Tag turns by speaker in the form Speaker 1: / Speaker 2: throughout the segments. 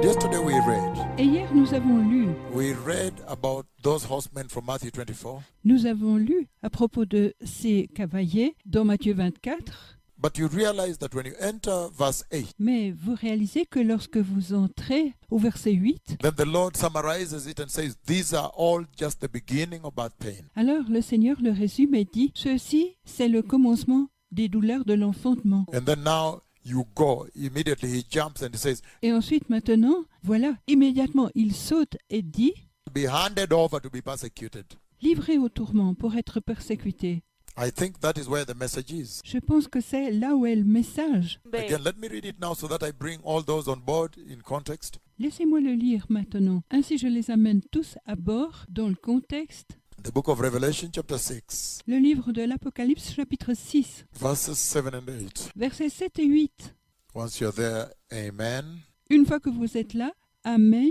Speaker 1: And yesterday we read.
Speaker 2: Et hier, nous avons lu.
Speaker 1: We read about those horsemen from Matthew 24.
Speaker 2: Nous avons lu à propos de ces cavaliers dans Matthieu 24.
Speaker 1: But you realize that when you enter verse 8,
Speaker 2: Mais vous réalisez que lorsque vous entrez au verset 8,
Speaker 1: then the Lord summarizes it and says, these are all just the beginning of birth pain.
Speaker 2: alors le Seigneur le résume et dit, ceci, c'est le commencement des douleurs de l'enfantement.
Speaker 1: And then now you go. Immediately he jumps and he says,
Speaker 2: Et ensuite, maintenant, voilà, immédiatement, il saute et dit,
Speaker 1: be handed over to be persecuted.
Speaker 2: livré au tourment pour être persécuté.
Speaker 1: I think that is where the message is.
Speaker 2: Je pense que c'est là où est le message.
Speaker 1: Again, let me read it now so that I bring all those on board in context.
Speaker 2: Laissez-moi le lire maintenant. Ainsi, je les amène tous à bord dans le contexte.
Speaker 1: The book of Revelation chapter 6,
Speaker 2: Le livre de l'Apocalypse, chapitre 6,
Speaker 1: verses 7 and 8.
Speaker 2: versets 7 et 8.
Speaker 1: Once you're there, amen.
Speaker 2: Une fois que vous êtes là, Amen.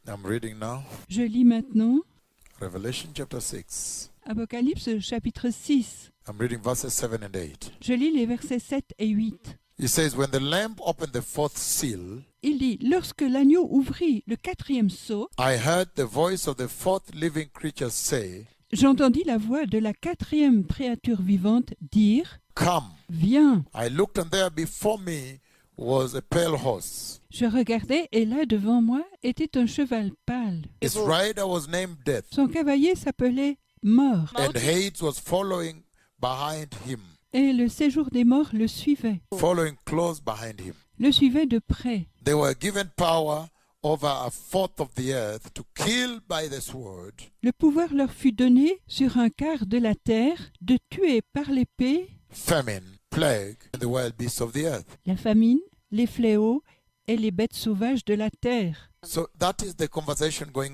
Speaker 1: I'm reading now.
Speaker 2: Je lis maintenant
Speaker 1: Revelation chapter 6.
Speaker 2: Apocalypse, chapitre 6.
Speaker 1: I'm reading verses 7 and 8.
Speaker 2: Je lis les versets 7 et 8.
Speaker 1: It says, when the Lamb opened the fourth seal,
Speaker 2: Il dit, lorsque l'agneau ouvrit le quatrième sceau,
Speaker 1: I heard the voice of the fourth living creature say,
Speaker 2: j'entendis la voix de la quatrième créature vivante dire,
Speaker 1: come.
Speaker 2: viens.
Speaker 1: I looked and there before me was a pale horse.
Speaker 2: Je regardai et là devant moi était un cheval pâle.
Speaker 1: Its rider was named Death,
Speaker 2: Son cavalier s'appelait Mort
Speaker 1: and Hades was following behind him,
Speaker 2: et le séjour des morts le suivait.
Speaker 1: following close behind him.
Speaker 2: Le suivait de près.
Speaker 1: They were given power over a fourth of the earth to kill by the sword,
Speaker 2: Le pouvoir leur fut donné sur un quart de la terre de tuer par l'épée
Speaker 1: famine, plague, and the wild beasts of the earth.
Speaker 2: la famine, les fléaux et les bêtes sauvages de la terre.
Speaker 1: So that is the conversation going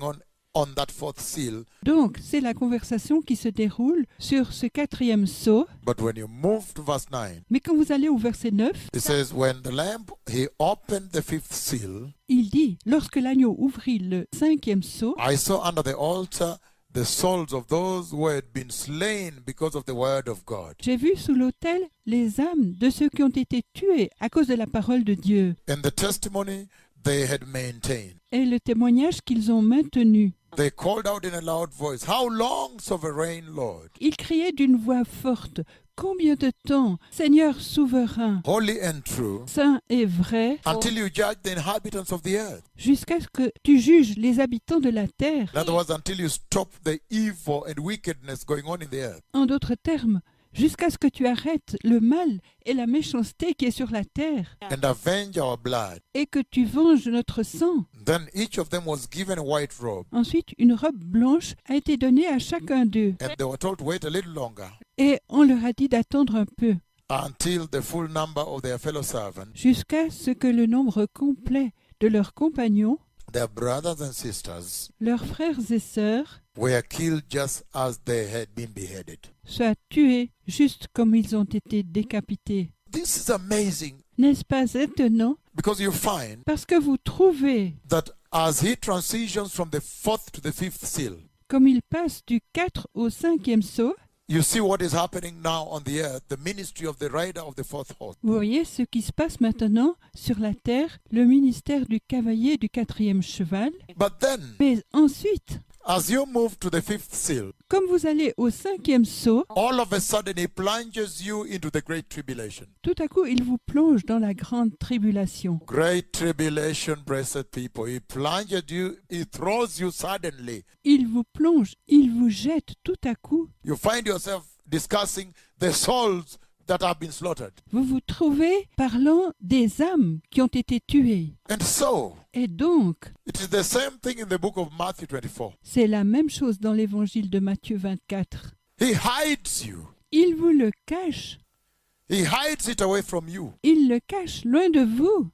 Speaker 1: on that fourth seal.
Speaker 2: Donc, c'est la conversation qui se déroule sur ce quatrième sceau.
Speaker 1: But when you move to verse 9,
Speaker 2: Mais quand vous allez au verset 9,
Speaker 1: it says, when the Lamb, he opened the fifth seal,
Speaker 2: il dit, lorsque l'agneau ouvrit le cinquième sceau,
Speaker 1: I saw under the altar the souls of those who had been slain because of the word of God
Speaker 2: j'ai vu sous l'autel les âmes de ceux qui ont été tués à cause de la parole de Dieu
Speaker 1: and the testimony they had maintained.
Speaker 2: et le témoignage qu'ils ont maintenu.
Speaker 1: They called out in a loud voice, how long, sovereign Lord,
Speaker 2: Ils criaient d'une voix forte, combien de temps, Seigneur souverain,
Speaker 1: holy and true,
Speaker 2: saint et vrai,
Speaker 1: until you judge the inhabitants of the earth.
Speaker 2: jusqu'à ce que tu juges les habitants de la terre.
Speaker 1: In other words, until you stop the evil and wickedness going on in the earth.
Speaker 2: En d'autres termes, jusqu'à ce que tu arrêtes le mal et la méchanceté qui est sur la terre
Speaker 1: And avenge our blood.
Speaker 2: et que tu venges notre sang.
Speaker 1: Then each of them was given a white robe,
Speaker 2: Ensuite, une robe blanche a été donnée à chacun d'eux
Speaker 1: and they were told to wait a little longer
Speaker 2: et on leur a dit d'attendre un peu
Speaker 1: until the full number of their fellow servants,
Speaker 2: jusqu'à ce que le nombre complet de leurs compagnons,
Speaker 1: their brothers and sisters,
Speaker 2: leurs frères et sœurs,
Speaker 1: were killed just as they had been beheaded.
Speaker 2: soient tués juste comme ils ont été décapités.
Speaker 1: This is amazing
Speaker 2: N'est-ce pas étonnant?
Speaker 1: because you find
Speaker 2: Parce que vous trouvez,
Speaker 1: that as he transitions from the fourth to the fifth seal,
Speaker 2: comme il passe du 4 au 5e sceau,
Speaker 1: you see what is happening now on the earth, the ministry of the rider of the fourth horse.
Speaker 2: vous voyez ce qui se passe maintenant sur la terre, le ministère du cavalier du 4e cheval.
Speaker 1: But then,
Speaker 2: Mais ensuite,
Speaker 1: as you move to the fifth seal,
Speaker 2: comme vous allez au 5e sceau,
Speaker 1: all of a sudden he plunges you into the great tribulation.
Speaker 2: tout à coup, il vous plonge dans la grande tribulation.
Speaker 1: Great tribulation, blessed people. He plunges you, he throws you suddenly.
Speaker 2: Il vous plonge, il vous jette tout à coup.
Speaker 1: You find yourself discussing the souls that have been slaughtered.
Speaker 2: Vous vous trouvez parlant des âmes qui ont été tuées.
Speaker 1: And so,
Speaker 2: Et donc,
Speaker 1: it is the same thing in the book of Matthew 24.
Speaker 2: c'est la même chose dans l'évangile de Matthieu 24.
Speaker 1: He hides you.
Speaker 2: Il vous le cache.
Speaker 1: He hides it away from you.
Speaker 2: Il le cache loin de vous.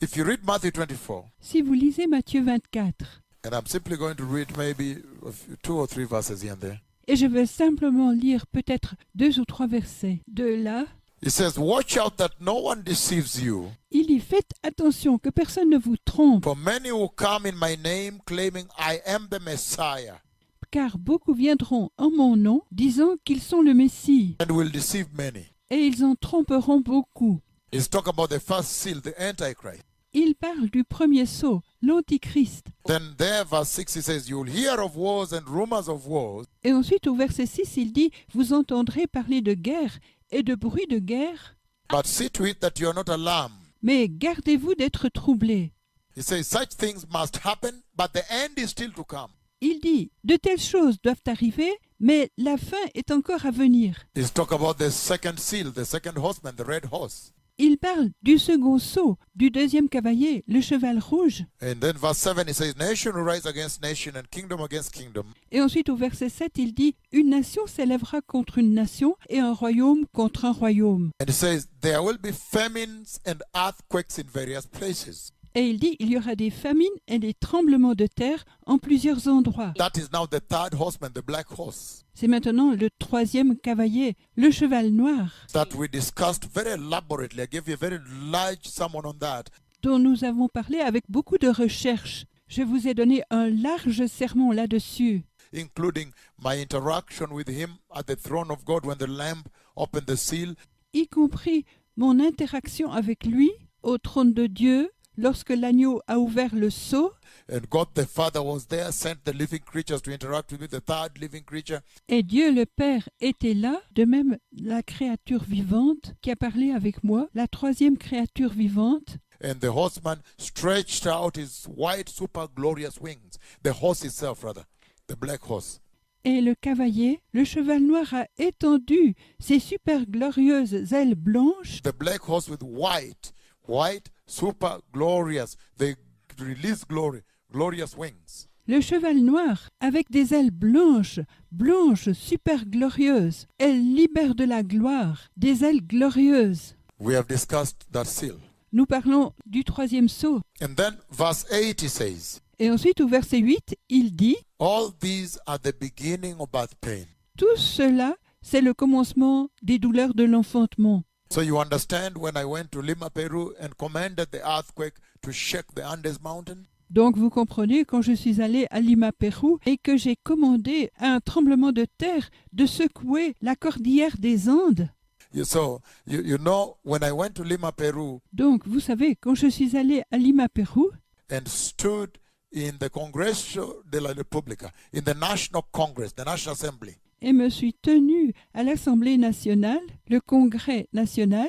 Speaker 1: If you read Matthew 24,
Speaker 2: Si vous lisez Matthieu 24,
Speaker 1: and I'm simply going to read maybe two or three verses here and there.
Speaker 2: et je vais simplement lire peut-être 2 ou 3 versets. De là,
Speaker 1: It says, watch out that no one deceives you.
Speaker 2: il dit, faites attention que personne ne vous trompe,
Speaker 1: For many will come in my name claiming I am the Messiah
Speaker 2: car beaucoup viendront en mon nom, disant qu'ils sont le Messie,
Speaker 1: and will deceive many.
Speaker 2: et ils en tromperont beaucoup.
Speaker 1: He's talking about the first seal, the Antichrist.
Speaker 2: il parle du premier sceau, l'Antichrist.
Speaker 1: Then there, verse 6, he says, you'll hear of wars and rumors of wars,
Speaker 2: Et ensuite, au verset 6, il dit « Vous entendrez parler de guerre et de bruit de guerre,
Speaker 1: but see to it that you are not alarmed.
Speaker 2: mais gardez-vous d'être troublés. »
Speaker 1: He says, such things must happen, but the end is still to come.
Speaker 2: Il dit « De telles choses doivent arriver, mais la fin est encore à venir.
Speaker 1: He's talking about the second seal, the second horseman, the red horse. »
Speaker 2: Il parle du second sceau, du deuxième cavalier, le cheval rouge.
Speaker 1: And then verse 7, he says, nation will rise against nation and kingdom against kingdom.
Speaker 2: Et ensuite, au verset 7, il dit « Une nation s'élèvera contre une nation et un royaume contre un royaume.
Speaker 1: And he says, there will be famines and earthquakes in various places. »
Speaker 2: Et il dit « Il y aura des famines et des tremblements de terre en plusieurs endroits.
Speaker 1: That is now the third horseman, the black horse, »
Speaker 2: C'est maintenant le troisième cavalier, le cheval noir,
Speaker 1: that we discussed very elaborately. I gave you a very large sermon on that.
Speaker 2: dont nous avons parlé avec beaucoup de recherches. Je vous ai donné un large sermon là-dessus,
Speaker 1: Including my interaction with him at the throne of God when the Lamb opened the seal,
Speaker 2: y compris mon interaction avec lui au trône de Dieu lorsque l'agneau a ouvert le sceau.
Speaker 1: and God the Father was there, sent the living creatures to interact with me, the third living creature.
Speaker 2: Et Dieu le Père était là, de même la créature vivante qui a parlé avec moi, la troisième créature vivante.
Speaker 1: And the horseman stretched out his white, super glorious wings. The horse itself, rather, the black horse.
Speaker 2: Et le cavalier, le cheval noir, a étendu ses super glorieuses ailes blanches.
Speaker 1: The black horse with white, super glorious. They release glory, glorious wings.
Speaker 2: Le cheval noir, avec des ailes blanches, blanches, super glorieuses. Elle libère de la gloire, des ailes glorieuses.
Speaker 1: We have discussed that seal.
Speaker 2: Nous parlons du troisième sceau.
Speaker 1: And then verse 8 he says,
Speaker 2: Et ensuite, au verset 8, il dit
Speaker 1: all these are the beginning of birth pain.
Speaker 2: « Tout cela, c'est le commencement des douleurs de l'enfantement. »
Speaker 1: So you understand when I went to Lima, Peru and commanded the earthquake to shake the Andes mountain?
Speaker 2: Donc vous comprenez, quand je suis allé à Lima, Pérou, et que j'ai commandé à un tremblement de terre de secouer la cordillère des Andes.
Speaker 1: So you know, when I went to Lima, Peru
Speaker 2: Donc vous savez, quand je suis allé à Lima, Pérou,
Speaker 1: and stood in the Congreso de la República, in the National Congress, the National Assembly,
Speaker 2: et me suis tenu à l'Assemblée nationale, le Congrès national,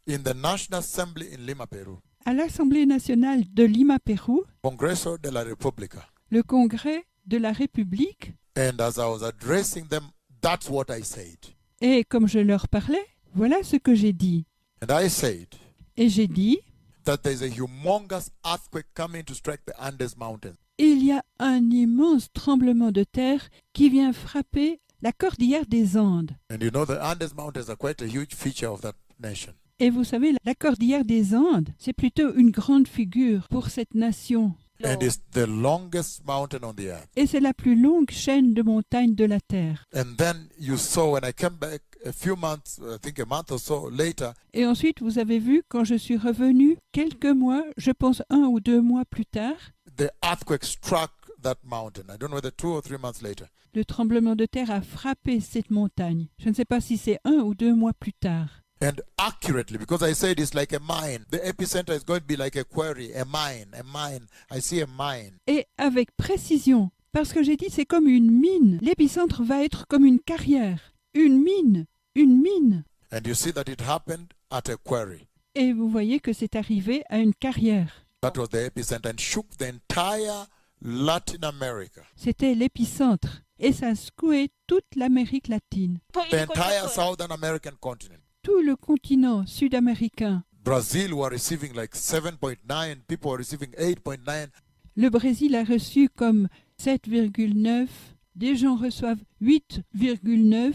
Speaker 1: in the National Assembly in Lima, Peru,
Speaker 2: à l'Assemblée nationale de Lima, Pérou,
Speaker 1: Congreso de la República.
Speaker 2: le Congrès de la République,
Speaker 1: And as I was addressing them, that's what I said.
Speaker 2: et comme je leur parlais, voilà ce que j'ai dit.
Speaker 1: And I said
Speaker 2: Et j'ai dit,
Speaker 1: that there's a humongous earthquake coming to strike the Andes Mountains.
Speaker 2: il y a un immense tremblement de terre qui vient frapper la cordillère des Andes.
Speaker 1: And you know, the Andes Mountains are quite a huge feature of that nation.
Speaker 2: Et vous savez, la cordillère des Andes, c'est plutôt une grande figure pour cette nation.
Speaker 1: And it's the longest mountain on the earth.
Speaker 2: Et c'est la plus longue chaîne de montagnes de la Terre.
Speaker 1: And then you saw when I came back a few months, I think a month or so later,
Speaker 2: Et ensuite, vous avez vu, quand je suis revenu, quelques mois, je pense 1 ou 2 mois plus tard,
Speaker 1: the earthquake struck that mountain. I don't know whether 2 or 3 months later.
Speaker 2: le tremblement de terre a frappé cette montagne. Je ne sais pas si c'est 1 ou 2 mois plus tard.
Speaker 1: And accurately, because I said it's like a mine. The epicenter is going to be like a quarry, a mine, a mine. I see a mine.
Speaker 2: Et avec précision, parce que j'ai dit c'est comme une mine. L'épicentre va être comme une carrière. Une mine, une mine.
Speaker 1: And you see that it happened at a quarry.
Speaker 2: Et vous voyez que c'est arrivé à une carrière.
Speaker 1: That was the epicenter and shook the entire Latin America.
Speaker 2: C'était l'épicentre. Et ça a secoué toute l'Amérique latine.
Speaker 1: The entire Southern American continent.
Speaker 2: Tout le continent sud-américain.
Speaker 1: Brazil were receiving like 7.9. People were receiving 8.9.
Speaker 2: Le Brésil a reçu comme 7,9. Des gens reçoivent 8,9.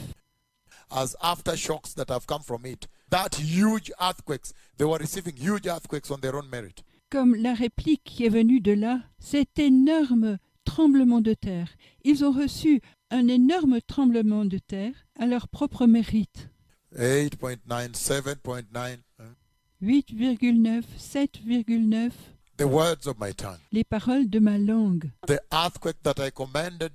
Speaker 1: As aftershocks that have come from it. That huge earthquakes. They were receiving huge earthquakes on their own merit.
Speaker 2: Comme la réplique qui est venue de là, cet énorme tremblement de terre. Ils ont reçu un énorme tremblement de terre à leur propre mérite.
Speaker 1: 8.9, 7.9.
Speaker 2: 8,9, 7,9,
Speaker 1: The words of my tongue.
Speaker 2: les paroles de ma langue.
Speaker 1: The earthquake that I commanded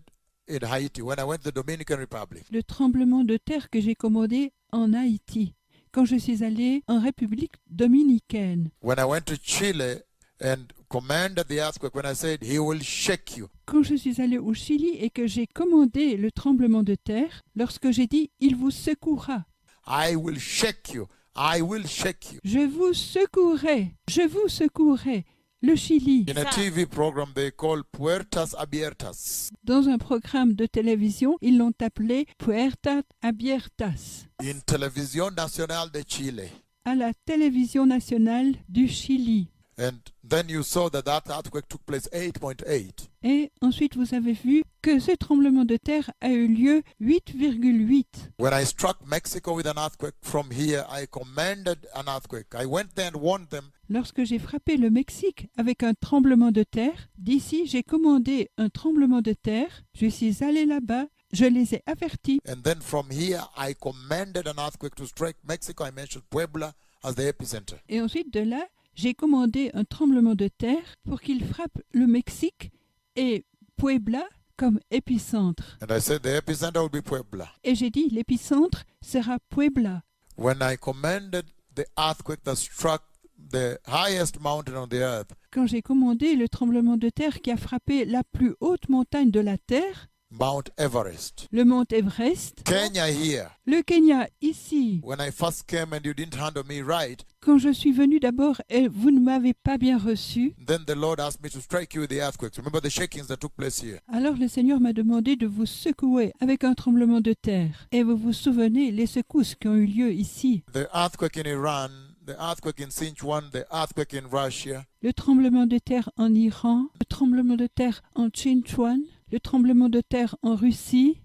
Speaker 1: in Haiti when I went to the Dominican Republic.
Speaker 2: Le tremblement de terre que j'ai commandé en Haïti, quand je suis allé en République dominicaine.
Speaker 1: When I went to Chile and commanded the earthquake, when I said he will shake you,
Speaker 2: Quand je suis allé au Chili et que j'ai commandé le tremblement de terre, lorsque j'ai dit « Il vous secouera »,
Speaker 1: I will shake you, I will shake you.
Speaker 2: je vous secouerai, le Chili.
Speaker 1: In a TV program they call Puertas Abiertas.
Speaker 2: Dans un programme de télévision, ils l'ont appelé Puertas Abiertas,
Speaker 1: In Televisión Nacional de Chile.
Speaker 2: à la télévision nationale du Chili.
Speaker 1: And then you saw that earthquake took place 8.8.
Speaker 2: Et ensuite, vous avez vu que ce tremblement de terre a eu lieu 8,8.
Speaker 1: When I struck Mexico with an earthquake from here, I commanded an earthquake. I went there and warned them.
Speaker 2: Lorsque j'ai frappé le Mexique avec un tremblement de terre, d'ici j'ai commandé un tremblement de terre, je suis allé là-bas, je les ai avertis.
Speaker 1: And then from here, I commanded an earthquake to strike Mexico. I mentioned Puebla as the epicenter.
Speaker 2: Et ensuite de là, j'ai commandé un tremblement de terre pour qu'il frappe le Mexique et Puebla comme épicentre.
Speaker 1: And I said the epicenter will be Puebla.
Speaker 2: Et j'ai dit l'épicentre sera Puebla.
Speaker 1: When I commanded the earthquake that struck the highest mountain on the earth,
Speaker 2: Quand j'ai commandé le tremblement de terre qui a frappé la plus haute montagne de la terre,
Speaker 1: Mount Everest,
Speaker 2: le mont Everest,
Speaker 1: Kenya here,
Speaker 2: le Kenya ici.
Speaker 1: when I first came and you didn't handle me right,
Speaker 2: Quand je suis venu d'abord et vous ne m'avez pas bien reçu,
Speaker 1: then the Lord asked me to strike you with the earthquakes. Remember the shakings that took place here.
Speaker 2: alors le Seigneur m'a demandé de vous secouer avec un tremblement de terre. Et vous vous souvenez les secousses qui ont eu lieu ici.
Speaker 1: The earthquake in Iran, the earthquake in Sichuan, the earthquake in Russia,
Speaker 2: Le tremblement de terre en Iran, le tremblement de terre en Sichuan, le tremblement de terre en Russie.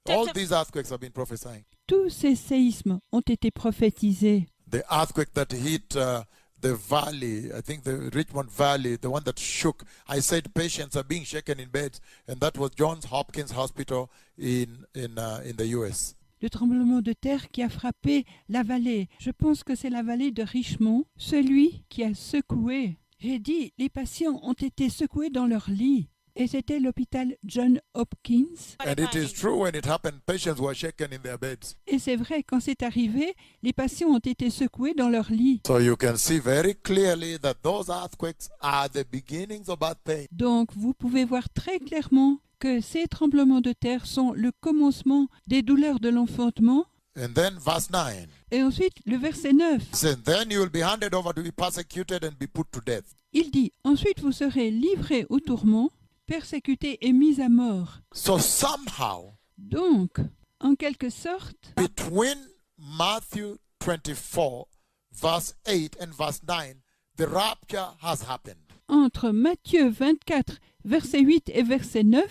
Speaker 1: all these earthquakes have been prophesying.
Speaker 2: Tous ces séismes ont été prophétisés.
Speaker 1: The earthquake that hit the valley, I think the Richmond Valley, the one that shook, I said patients are being shaken in beds, and that was Johns Hopkins Hospital in the US.
Speaker 2: Le tremblement de terre qui a frappé la vallée, je pense que c'est la vallée de Richmond, celui qui a secoué. J'ai dit, les patients ont été secoués dans leur lit. Et c'était l'hôpital Johns Hopkins.
Speaker 1: And it is true, when it happened, patients were shaken in their beds.
Speaker 2: Et c'est vrai, quand c'est arrivé, les patients ont été secoués dans leur lit.
Speaker 1: So you can see very clearly that those earthquakes are the beginnings of birth pain.
Speaker 2: Donc, vous pouvez voir très clairement que ces tremblements de terre sont le commencement des douleurs de l'enfantement.
Speaker 1: And then verse 9
Speaker 2: Et ensuite, le verset 9,
Speaker 1: says, then you will be handed over to be persecuted and be put to death.
Speaker 2: il dit « Ensuite vous serez livrés au tourment, persécutés et mis à mort.
Speaker 1: So somehow, »
Speaker 2: Donc, en quelque sorte,
Speaker 1: between Matthew 24, verse 8 and verse 9, the rapture has happened.
Speaker 2: entre Matthieu 24, verset 8 et verset 9,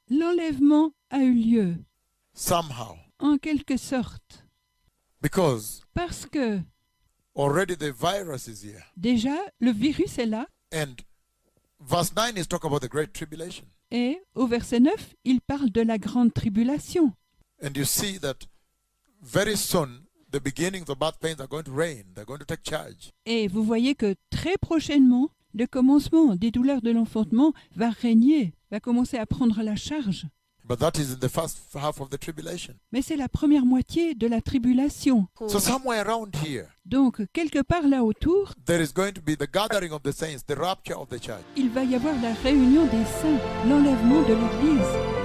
Speaker 2: l'enlèvement a eu lieu.
Speaker 1: Somehow.
Speaker 2: En quelque sorte.
Speaker 1: Because
Speaker 2: Parce que
Speaker 1: already the virus is here.
Speaker 2: déjà, le virus est là.
Speaker 1: And verse 9 is talking about the great tribulation.
Speaker 2: Et au verset 9, il parle de la grande tribulation.
Speaker 1: And you see that very soon the beginnings of birth pains are going to reign. They're going to take charge.
Speaker 2: Et vous voyez que très prochainement, le commencement des douleurs de l'enfantement va régner, va commencer à prendre la charge.
Speaker 1: But that is in the first half of the tribulation.
Speaker 2: Mais c'est la première moitié de la tribulation.
Speaker 1: So somewhere around here,
Speaker 2: Donc, quelque part là autour,
Speaker 1: there is going to be the gathering of the saints, the rapture of the church.
Speaker 2: il va y avoir la réunion des saints, l'enlèvement de l'Église.